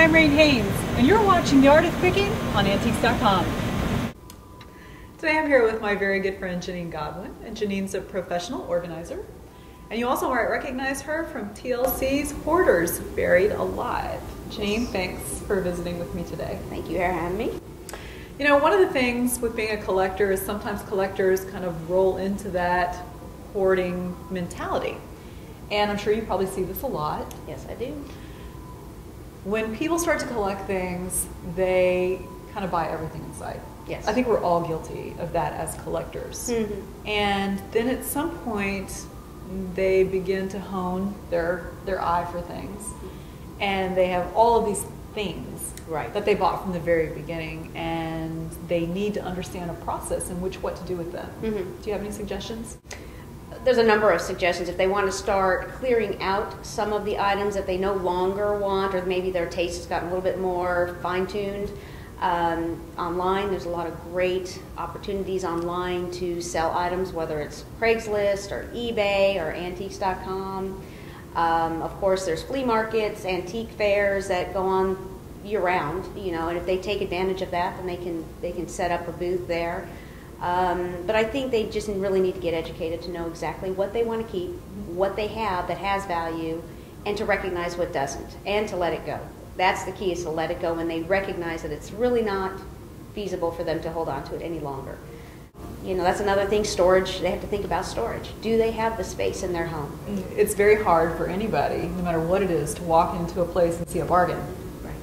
I'm Reyne, and you're watching The Art of Picking on Antiques.com. Today I'm here with my very good friend Janine Godwin, and Janine's a professional organizer. And you also might recognize her from TLC's Hoarders, Buried Alive. Janine, thanks for visiting with me today. Thank you for having me. You know, one of the things with being a collector is sometimes collectors kind of roll into that hoarding mentality. And I'm sure you probably see this a lot. Yes, I do. When people start to collect things, they kind of buy everything in sight. Yes. I think we're all guilty of that as collectors. Mm-hmm. And then at some point, they begin to hone their eye for things. And they have all of these things that they bought from the very beginning, and they need to understand a process in which what to do with them. Mm-hmm. Do you have any suggestions? There's a number of suggestions. If they want to start clearing out some of the items that they no longer want, or maybe their taste has gotten a little bit more fine-tuned, online there's a lot of great opportunities online to sell items, whether it's Craigslist or eBay or Antiques.com. Of course, there's flea markets, antique fairs that go on year-round, you know, and if they take advantage of that, then they can set up a booth there. But I think they just really need to get educated to know exactly what they want to keep, what they have that has value, and to recognize what doesn't, and to let it go. That's the key, is to let it go when they recognize that it's really not feasible for them to hold on to it any longer. You know, that's another thing, storage. They have to think about storage. Do they have the space in their home? It's very hard for anybody, no matter what it is, to walk into a place and see a bargain.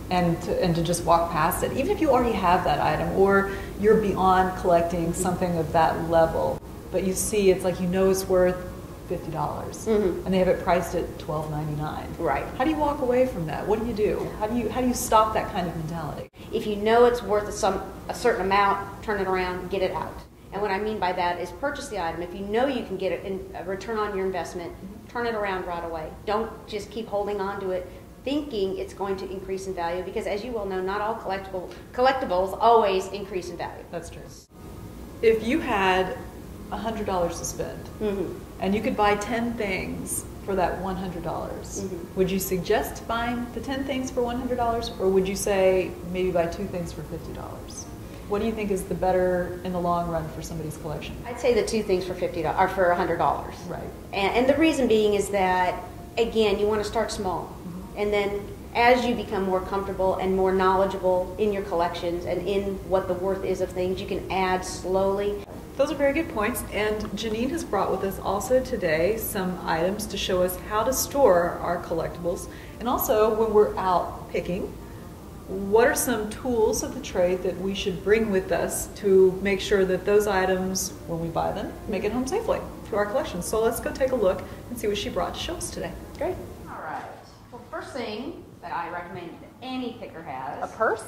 And to just walk past it, even if you already have that item, or you're beyond collecting something of that level, but you see it's like, you know, it's worth $50, and they have it priced at $12.99. Right. How do you walk away from that? What do you do? How do you stop that kind of mentality? If you know it's worth a certain amount, turn it around, get it out. And what I mean by that is purchase the item. If you know you can get a return on your investment, turn it around right away. Don't just keep holding on to it, thinking it's going to increase in value, because as you well know, not all collectibles always increase in value. That's true. If you had $100 to spend, and you could buy 10 things for that $100, would you suggest buying the 10 things for $100, or would you say maybe buy 2 things for $50? What do you think is the better in the long run for somebody's collection? I'd say the 2 things for $50 or for $100. Right. And the reason being is that, again, you want to start small. And then as you become more comfortable and more knowledgeable in your collections and in what the worth is of things, you can add slowly. Those are very good points. And Janine has brought with us also today some items to show us how to store our collectibles. And also, when we're out picking, what are some tools of the trade that we should bring with us to make sure that those items, when we buy them, make it home safely to our collection. So let's go take a look and see what she brought to show us today. Great. First thing that I recommend that any picker has. A purse?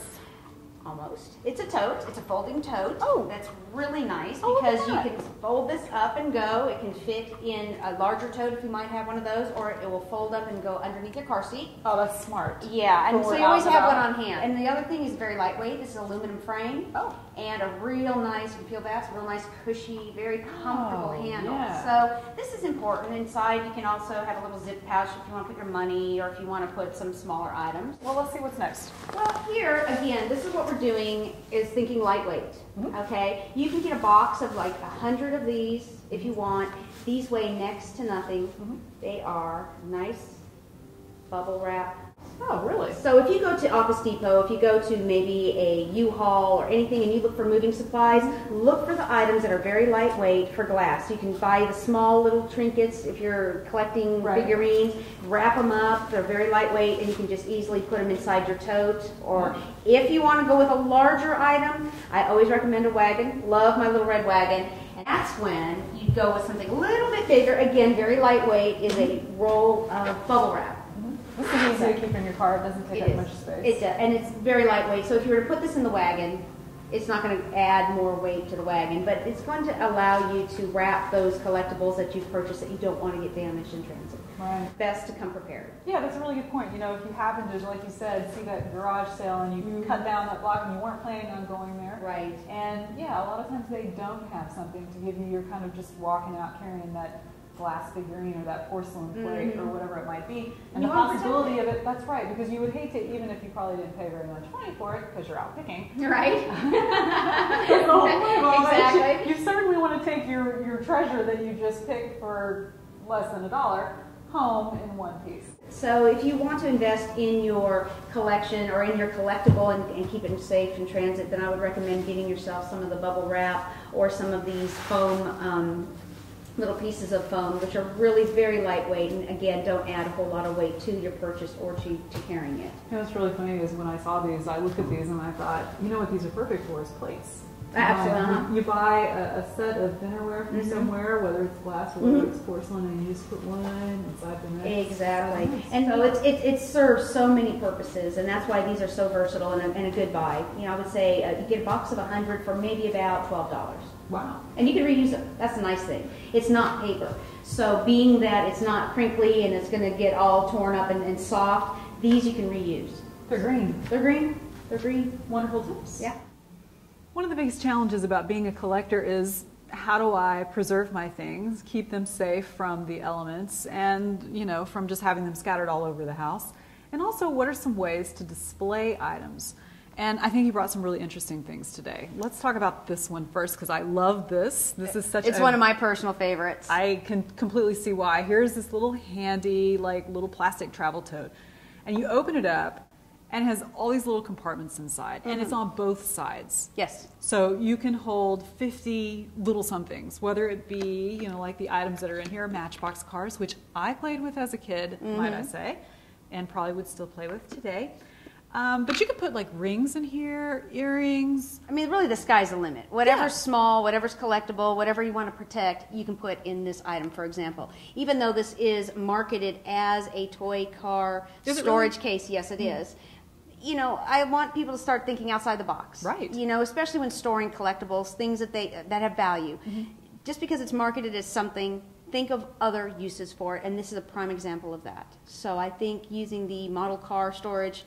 Almost. It's a tote. It's a folding tote. Oh. That's really nice because you can fold this up and go. It can fit in a larger tote if you might have one of those, or it will fold up and go underneath your car seat. Oh, that's smart. Yeah, and so you always have one on hand. And the other thing is very lightweight. This is an aluminum frame. Oh. And a real nice, you can feel that, it's a real nice, cushy, very comfortable handle. Yeah. So this is important. Inside you can also have a little zip pouch if you want to put your money, or if you want to put some smaller items. Well, let's see what's next. Well, here, again, this is what we're doing, is thinking lightweight. Okay? You can get a box of like 100 of these if you want. These weigh next to nothing. They are nice bubble wrap. Oh, really? So if you go to Office Depot, if you go to maybe a U-Haul or anything and you look for moving supplies, look for the items that are very lightweight for glass. You can buy the small little trinkets if you're collecting figurines, wrap them up, they're very lightweight, and you can just easily put them inside your tote. Or if you want to go with a larger item, I always recommend a wagon. Love my little red wagon. And that's when you go with something a little bit bigger, again, very lightweight, is a roll of bubble wrap. This is easy to keep in your car. It doesn't take up much space. It does, and it's very lightweight. So if you were to put this in the wagon, it's not going to add more weight to the wagon, but it's going to allow you to wrap those collectibles that you've purchased that you don't want to get damaged in transit. Right. Best to come prepared. Yeah, that's a really good point. You know, if you happen to, like you said, see that garage sale and you cut down that block and you weren't planning on going there. Right. And yeah, a lot of times they don't have something to give you. You're kind of just walking out carrying that glass figurine or that porcelain plate or whatever it might be. And You the want to possibility of it, that's right, because you would hate to, even if you probably didn't pay very much money for it, because you're out picking. Right? That's the whole point of it. Exactly. You certainly want to take your treasure that you just picked for less than $1 home in one piece. So if you want to invest in your collection or in your collectible and keep it safe in transit, then I would recommend getting yourself some of the bubble wrap or some of these foam, little pieces of foam, which are really very lightweight and again don't add a whole lot of weight to your purchase or to carrying it. You know what's really funny is when I saw these, I looked at these and I thought, you know what these are perfect for is plates. Absolutely. You buy a set of dinnerware from somewhere, whether it's glass or whether it's porcelain, and you just put one inside the next. Exactly. And so it serves so many purposes, and that's why these are so versatile and a good buy. You know, I would say you get a box of 100 for maybe about $12. Wow. And you can reuse them. That's the nice thing. It's not paper. So being that it's not crinkly and it's going to get all torn up and soft, these you can reuse. They're green. They're green. They're green. Wonderful tips. Yeah. One of the biggest challenges about being a collector is how do I preserve my things, keep them safe from the elements and, you know, from just having them scattered all over the house. And also, what are some ways to display items? And I think you brought some really interesting things today. Let's talk about this one first because I love this. This is such It's one of my personal favorites. I can completely see why. Here's this little handy, like little plastic travel tote. And you open it up and it has all these little compartments inside. And it's on both sides. Yes. So you can hold 50 little somethings, whether it be, you know, like the items that are in here, Matchbox cars, which I played with as a kid, might I say, and probably would still play with today. But you could put like rings in here, earrings. I mean, really the sky's the limit. Whatever's Yeah. small, whatever's collectible, whatever you want to protect, you can put in this item, for example. Even though this is marketed as a toy car Is it storage really? case, yes it is. You know, I want people to start thinking outside the box. Right. You know, especially when storing collectibles, things that have value. Just because it's marketed as something, think of other uses for it, and this is a prime example of that. So I think using the model car storage,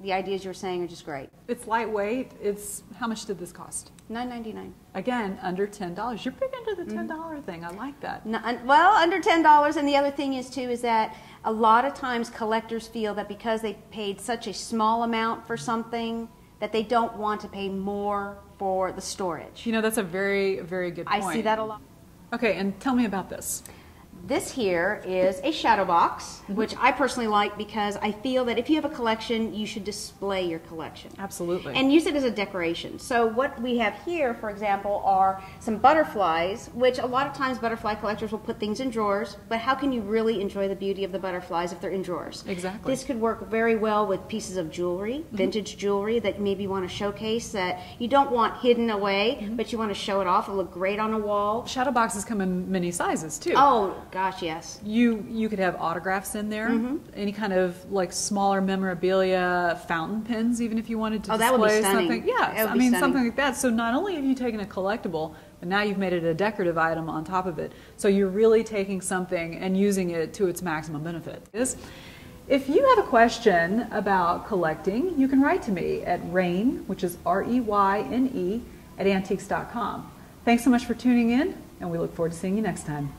the ideas you're saying are just great. It's lightweight. It's, how much did this cost? $9.99. Again, under $10. You're big into the $10 thing. I like that. Well, under $10, and the other thing is too is that a lot of times collectors feel that because they paid such a small amount for something that they don't want to pay more for the storage. You know, that's a very, very good point. I see that a lot. Okay, and tell me about this. This here is a shadow box, which I personally like because I feel that if you have a collection, you should display your collection. Absolutely. And use it as a decoration. So what we have here, for example, are some butterflies, which a lot of times butterfly collectors will put things in drawers, but how can you really enjoy the beauty of the butterflies if they're in drawers? Exactly. This could work very well with pieces of jewelry, vintage jewelry that maybe you want to showcase that you don't want hidden away, but you want to show it off. It'll look great on a wall. Shadow boxes come in many sizes too. Oh, gosh, yes. You could have autographs in there, any kind of like smaller memorabilia, fountain pens, even if you wanted to Oh, that would be display stunning. something. Yes, That would I be mean stunning. something like that. So not only have you taken a collectible, but now you've made it a decorative item on top of it. So you're really taking something and using it to its maximum benefit. If you have a question about collecting, you can write to me at Reyne, which is REYNE, @antiques.com. Thanks so much for tuning in, and we look forward to seeing you next time.